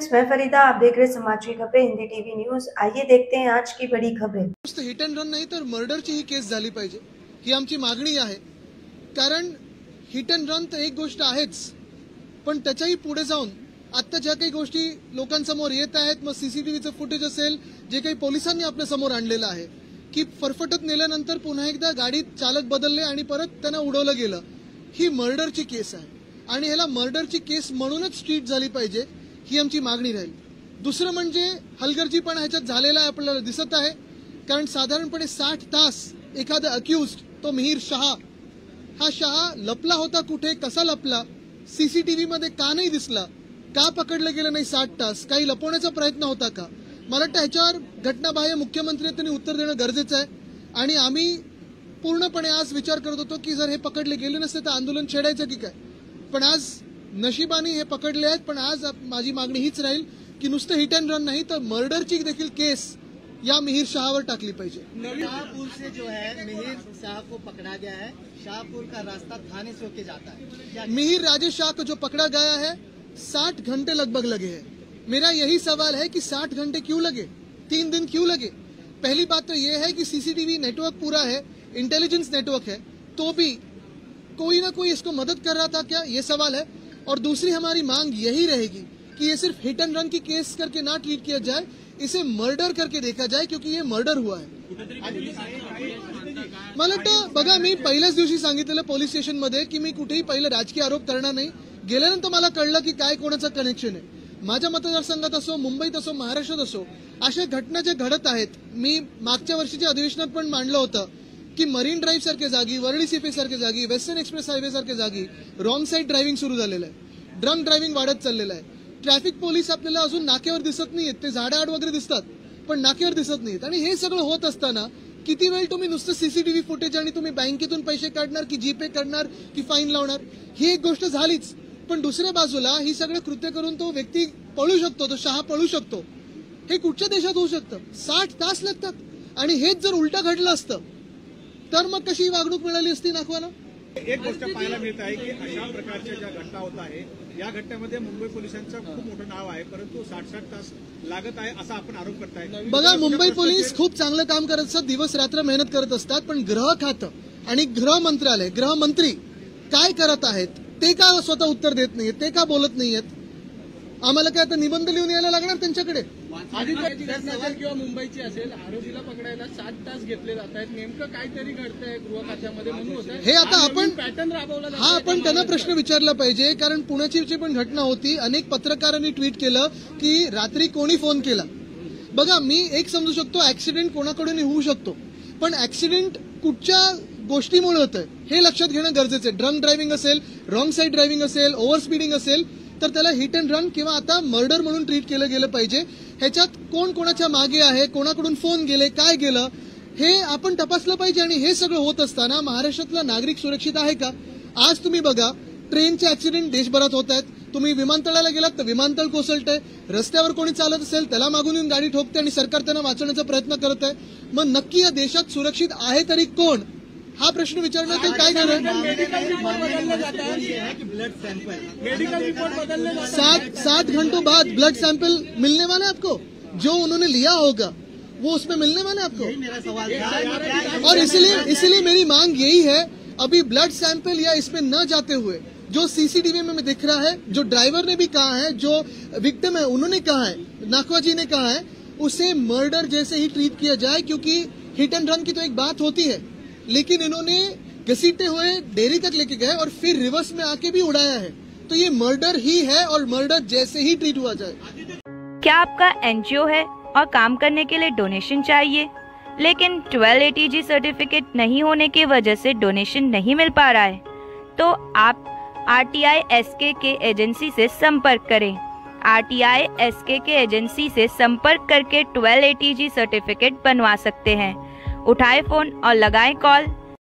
Friends, मैं फरीदा, आप देख रहे समाज की खबरें हिंदी टीवी न्यूज। आइए देखते हैं आज की बड़ी खबरें। हिट अँड रन नाही तर मर्डरची ही केस झाली पाहिजे, ही आमची मागणी आहे। कारण हिट अँड रन तर एक गोष्ट आहेच, पण त्याच्याही पुढे जाऊन आता ज्या काही गोष्टी लोकांसमोर येत आहेत, मग सीसीटीव्हीचं फुटेज असेल, जे काही पोलिसांनी आपल्या समोर आणलेलं आहे की फरफटत नेल्यानंतर पुन्हा एकदा गाडीत चालक बदलले आणि परत त्यांना उडवलं गेलं, ही मर्डरची केस आहे आणि ह्याला मर्डरची केस म्हणूनच ट्रीट झाली पाहिजे, ही आमची मागणी राहील। दुसरं म्हणजे हलगर्जीपणा ह्याच्यात झालेला आहे आपल्याला दिसत आहे। कारण साधारणपणे 60 तास एखादा अक्यूज्ड, तो मिहिर शाह, हा शाह लपला होता कुठे, कसा लपला, सीसीटीव्ही मध्ये का नाही दिसला, का पकडलं गेलं नाही 60 तास, काही लपवण्याचा प्रयत्न होता का? मला वाटतं ह्याच्यावर घटनाबाह्य मुख्यमंत्र्यांनी उत्तर देणं गरजेचं आहे। आणि आम्ही पूर्णपणे आज विचार करत होतो की जर हे पकडले गेले नसते तर आंदोलन छेडायचं की काय, पण आज नशिबाने हे पकडले आहेत। पण आज माझी मागणी हीच राहील की नुसतं हिट अँड रन नाही तर मर्डरची देखील केस या मिहिर शाहवर टाकली पाहिजे। शाहपुर से जो है मिहिर शाह को पकड़ा गया है, शाहपुर का रास्ता थाने से होके जाता है। मिहिर राजेश शाह को जो पकड़ा गया है 60 घंटे लगभग लगे हैं। मेरा यही सवाल है कि 60 घंटे क्यों लगे, 3 दिन क्यों लगे? पहली बात तो यह है कि सीसीटीवी नेटवर्क पूरा है, इंटेलिजेंस नेटवर्क है, तो भी कोई ना कोई इसको मदद कर रहा था क्या, ये सवाल है। और दूसरी हमारी मांग यही रहेगी कि ये सिर्फ हिट एंड रन की केस करके ना ट्रीट किया जाए, इसे मर्डर करके देखा जाए, क्योंकि ये मर्डर हुआ है। मला वाटतं बघा, मी पहिल्याच दिवशी सांगितलेलं पोलीस स्टेशन मध्ये की मी कुठेही पहिले राजकीय आरोप करणार नाही। गेल्यानंतर मला कळलं की काय कोणाचं कनेक्शन आहे। माझ्या मतदारसंघात असो, मुंबईत असो, महाराष्ट्रात असो, अशा घटना ज्या घडत आहेत, मी मागच्या वर्षीच्या अधिवेशनात पण मांडलं होतं की मरीन ड्राईव्ह सारख्या जागी, वरळी सीपे सारख्या जागी, वेस्टर्न एक्सप्रेस हायवे सारख्या जागी रॉंग साईड ड्रायव्हिंग सुरू झालेलं आहे, ड्रंक ड्रायव्हिंग वाढत चाललेलं आहे। ट्रॅफिक पोलीस आपल्याला अजून नाक्यावर दिसत नाहीयेत, ते झाडाआड वगैरे दिसतात पण नाक्यावर दिसत नाहीत। आणि हे सगळं होत असताना किती वेळ तुम्ही नुसतं सीसीटीव्ही फुटेज आणि तुम्ही बँकेतून पैसे काढणार की जीपे करणार की फाईन लावणार, ही एक गोष्ट झालीच। पण दुसऱ्या बाजूला ही सगळं कृत्य करून तो व्यक्ती पळू शकतो, तो शाह पळू शकतो। हे कुठच्या देशात होऊ शकतं? 60 तास लागतात। आणि हेच जर उलटा घडलं असतं तर मग कशी वागणूक मिळाली असती नाखवाला? एक गोष्ट पाहायला मिळत आहे की अशा प्रकारच्या ज्या घटना होत आहे, या घटनेमध्ये मुंबई पोलिसांचं खूप मोठं नाव आहे, परंतु 60 तास लागत आहे असा आपण आरोप करताय। बघा, मुंबई पोलीस खूप चांगलं काम करत असतात, दिवस रात्र मेहनत करत असतात, पण गृह खातं आणि गृह मंत्रालय, गृहमंत्री काय करत आहेत ते का स्वतः उत्तर देत नाहीयेत, ते का बोलत नाहीयेत? आम्हाला काय आता निबंध लिहून यायला लागणार त्यांच्याकडे? किंवा मुंबईची असेल, आरोपीला पकडायला 60 तास घेतले जात आहेत, नेमकं काहीतरी घडतंय गृह खात्यामध्ये म्हणून होत आहे। हे आता आपण पॅटर्न राबवला हा आपण त्यांना प्रश्न विचारला पाहिजे। कारण पुण्याची पण घटना होती, अनेक पत्रकारांनी ट्विट केलं की रात्री कोणी फोन केला। बघा, मी एक समजू शकतो ऍक्सिडेंट कोणाकडून होऊ शकतो, पण ऍक्सिडेंट कुठच्या गोष्टीमुळे होतंय हे लक्षात घेणं गरजेचं आहे। ड्रंक ड्रायव्हिंग असेल, रॉंग साईड ड्रायव्हिंग असेल, ओव्हर स्पीडिंग असेल तर त्याला हिट अँड रन किंवा आता मर्डर म्हणून ट्रीट केलं गेलं पाहिजे। ह्याच्यात कोण कोणाच्या मागे आहे, कोणाकडून फोन गेले, काय गेलं, हे आपण तपासलं पाहिजे। आणि हे सगळं होत असताना महाराष्ट्रातला नागरिक सुरक्षित आहे का? आज तुम्ही बघा, ट्रेनचे ऍक्सिडेंट देशभरात होत आहेत। तुम्ही विमानतळाला गेलात तर विमानतळ कोसळतंय, रस्त्यावर कोणी चालत असेल त्याला मागून येऊन गाडी ठोकते आणि सरकार त्यांना वाचवण्याचा प्रयत्न करत आहे। मग नक्की या देशात सुरक्षित आहे तरी कोण, हा प्रश्न विचारण्यात काय गरज? 60 घंटों बाद ब्लड सैंपल मिलने वाला है आपको, जो उन्होंने लिया होगा वो उसमें मिलने वाला है आपको। मेरा सवाल और इसलिए मेरी मांग यही है, अभी ब्लड सैंपल या इसमें न जाते हुए जो सीसीटीवी में दिख रहा है, जो ड्राइवर ने भी कहा है, जो विक्टिम है उन्होंने कहा है, नाखवा जी ने कहा है, उसे मर्डर जैसे ही ट्रीट किया जाए। क्योंकि हिट एंड रन की तो एक बात होती है, लेकिन इन्होंने घसीटते हुए डेरी तक लेके गए और फिर रिवर्स में आके भी उड़ाया है, तो ये मर्डर ही है और मर्डर जैसे ही ट्रीट हुआ जाए। क्या आपका एनजीओ है और काम करने के लिए डोनेशन चाहिए, लेकिन 1280G सर्टिफिकेट नहीं होने की वजह से डोनेशन नहीं मिल पा रहा है, तो आप RTI SKK एजेंसी से संपर्क करें। RTI SKK एजेंसी से संपर्क करके 1280G सर्टिफिकेट बनवा सकते हैं। उठाए फोन और लगाएं कॉल